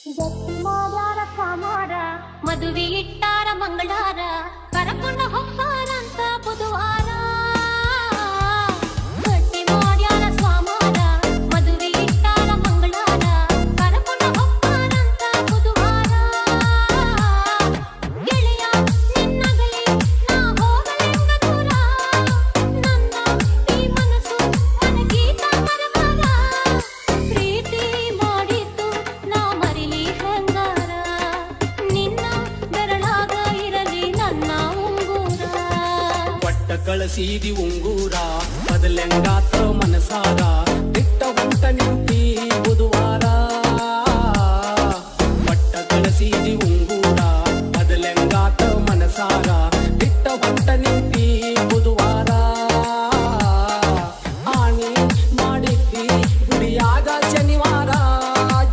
ಗಟ್ಟಿ ಮಾಡ್ಯಾರ ಕಾಮಾರ ಮದುವೆ ಇಟ್ಟಾರ ಮಂಗಳಾರ ಕರಕೊಂಡ ಹೋಗ್ತಾರಂತ ಬುಧವಾರ ಗಟ್ಟಿ ಮಾಡ್ಯಾರ ಸ್ವಾಮಾರ ಮದುವೆ ಇಟ್ಟಾರ ಮಂಗಳಾರ ಕರಕೊಂಡ ಹೋಗ್ತಾರಂತ ಬುಧವಾರ ಗೆಳೆಯ ನಿನ್ನಗಲಿ ನಾ ಹೋಗಲೆಂಗ ದೂರ ನನ್ನ ಈ ಮನಸ್ಸು ನನಗೀತ ಮರವಾರ ಪ್ರೀತಿ ಮಾಡಿದ್ದು ನಾ ಮರಿಲಿ ಹೆಂಗಾರ ನಿನ್ನ ಬೆರಳಾಗ ಇರಲಿ ನನ್ನ ಉಂಗುರ ಪಟ್ಟ ಕಳಸೀದಿ ಉಂಗೂರ ಬದಲೆಂಗಾತ ಮನಸಾರ ಬಿಟ್ಟ ಹೊಂಟ ನಿಂತಿ ಬುಧವಾರ ಪಟ್ಟ ಕಳಸೀದಿ ಉಂಗೂರ ಬದಲೆಂಗಾತ ಮನಸಾರ ಬಿಟ್ಟ ಹೊಂಟ ನಿಂತಿ ಬುಧವಾರ ಆಣಿ ಮಾಡಿದ್ದಿ ಗುಡಿಯಾಗ ಶನಿವಾರ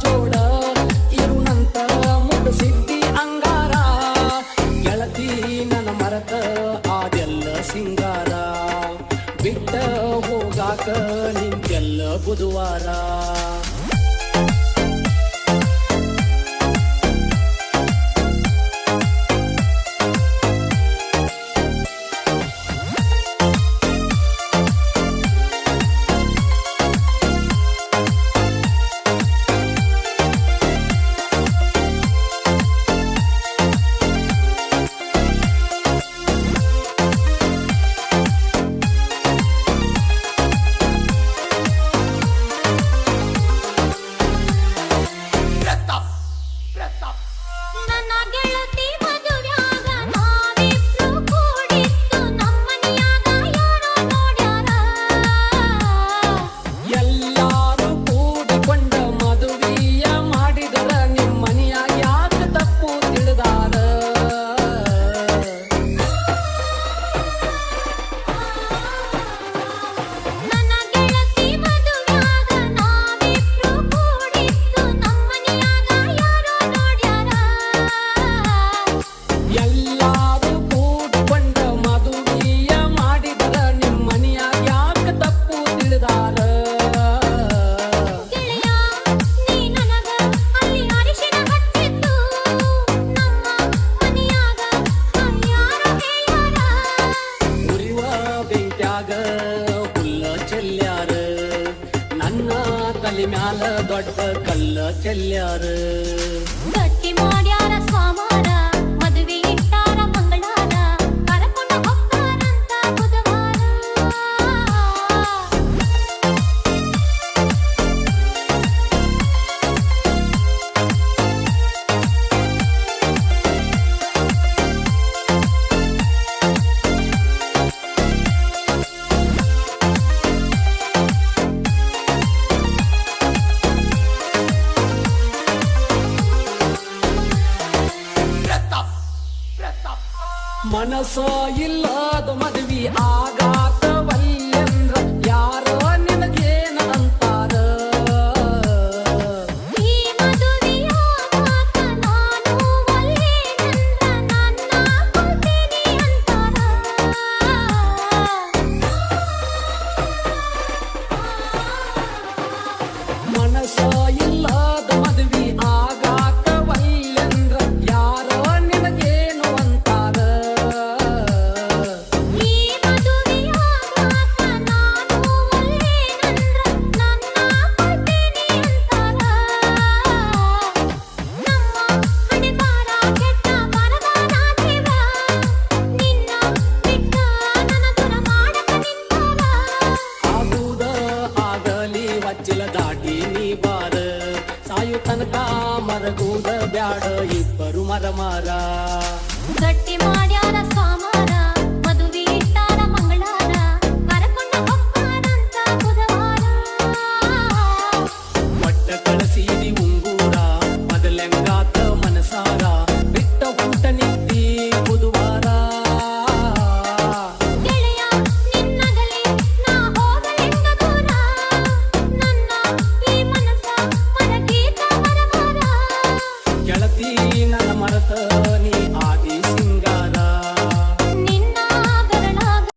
ಜೋಡ ಇರುನಂತ ಮುಟ್ಟಿಸಿದ್ದಿ ಅಂಗಾರ ಗೆಳತಿ ನನ್ನ ಮರತ ಅದೆಲ್ಲ ಸಿಂಗಾರ ಬಿಟ್ಟ ಹೋಗಾಕ ನಿಂತೆಲ್ಲ ಬುಧವಾರ ನನ್ನ ಗೆಳತಿ ಮದುವ್ಯಾಗ ನಾವಿಬ್ರು ಕೂಡಿತ್ತು ನಮ್ಮನಿಯಾಗ ಯಾರೋ ನೋಡ್ಯಾರ ಎಲ್ಲಾರು ಕೂಡಿಕೊಂಡ ಮದುವೆಯ ಮಾಡಿದರ ನಿಮ್ಮನಿಯಾಗ ಯಾಕ ತಪ್ಪು ತಿಳಿದಾರ ನನ್ನ ಗೆಳತಿ ಮದುವ್ಯಾಗ ನಾವಿಬ್ರು ಕೂಡಿತ್ತು ನಮ್ಮನಿಯಾಗ ಯಾರೋ ನೋಡ್ಯಾರ ಎಲ್ಲಾರು ಕೂಡಿಕೊಂಡ ಮದುವೆಯ ಮಾಡಿದರ ನಿಮ್ಮನಿಯಾಗ ಯಾಕ ತಪ್ಪು ತಿಳಿದಾರ ಗೆಳೆಯ ನೀ ನನಗ ಅಲ್ಲಿ ಅರಿಶಿನ ಹಚ್ಚಿದ್ದು ನಮ್ಮ ಮನೆಯಾಗ ಯಾರೋ ಹೇಳ್ಯಾರ ಉರಿವ ಬೆಂಕ್ಯಾಗ ಹುಲ್ಲ ಚೆಲ್ಯಾರ ನನ್ನ ತಲೆ ಮ್ಯಾಲ ದೊಡ್ಡ ಕಲ್ಲ ಚೆಲ್ಯಾರ ಗಟ್ಟಿ ಮಾಡ್ಯಾರ ಸ್ವಾಮಾರ ಮದುವೆ ಇಟ್ಟಾರ ಮಂಗಳಾರ ಕರಕೊಂಡ ಹೋಗ್ತಾರಂತ ಬುಧವಾರ ಮನಸ್ಸ ಇಲ್ಲದ ಮದುವೆ ಆಗಾತವಲ್ಲೆಂದ್ರ ಯಾರೋ ನಿನಗೇನ ಅಂತಾರ ಈ ಮದುವೆಯಾಗಾಕ ನಾನು ಒಲ್ಲೆನೆಂದ್ರ ನನ್ನ ಕೊಲ್ತೇನೆ ಅಂತಾರ ಮನಸ್ಸ ಇಲ್ಲದ ಮದುವೆ ಆಗಾತವಲ್ಲೆಂದ್ರ ಯಾರೋ ನಿನಗೇನು ಅಂತಾರ ಈ ಮದುವೆಯಾಗಾಕ ನಾನು ಒಲ್ಲೆನೆಂದ್ರ ನನ್ನ ಕೊಲ್ತೇನೆ ಅಂತಾರ ನಮ್ಮ ಹಣೆಬಾರ ಕೆಟ್ಟ ಬರದಾನ ದೇವ ನಿನ್ನ ಬಿಟ್ಟ ನನ್ನ ದೂರ ಮಾಡಕ ನಿಂತಾರ ಆಗುದ ಆಗಲಿ ವಚ್ಚಲ ದಾಟಿ ನೀ ಬಾರ ಸಾಯು ತನಕ ಮರಗುದ ಬ್ಯಾಡ ಇಬ್ಬರು ಮರ ಮಾರ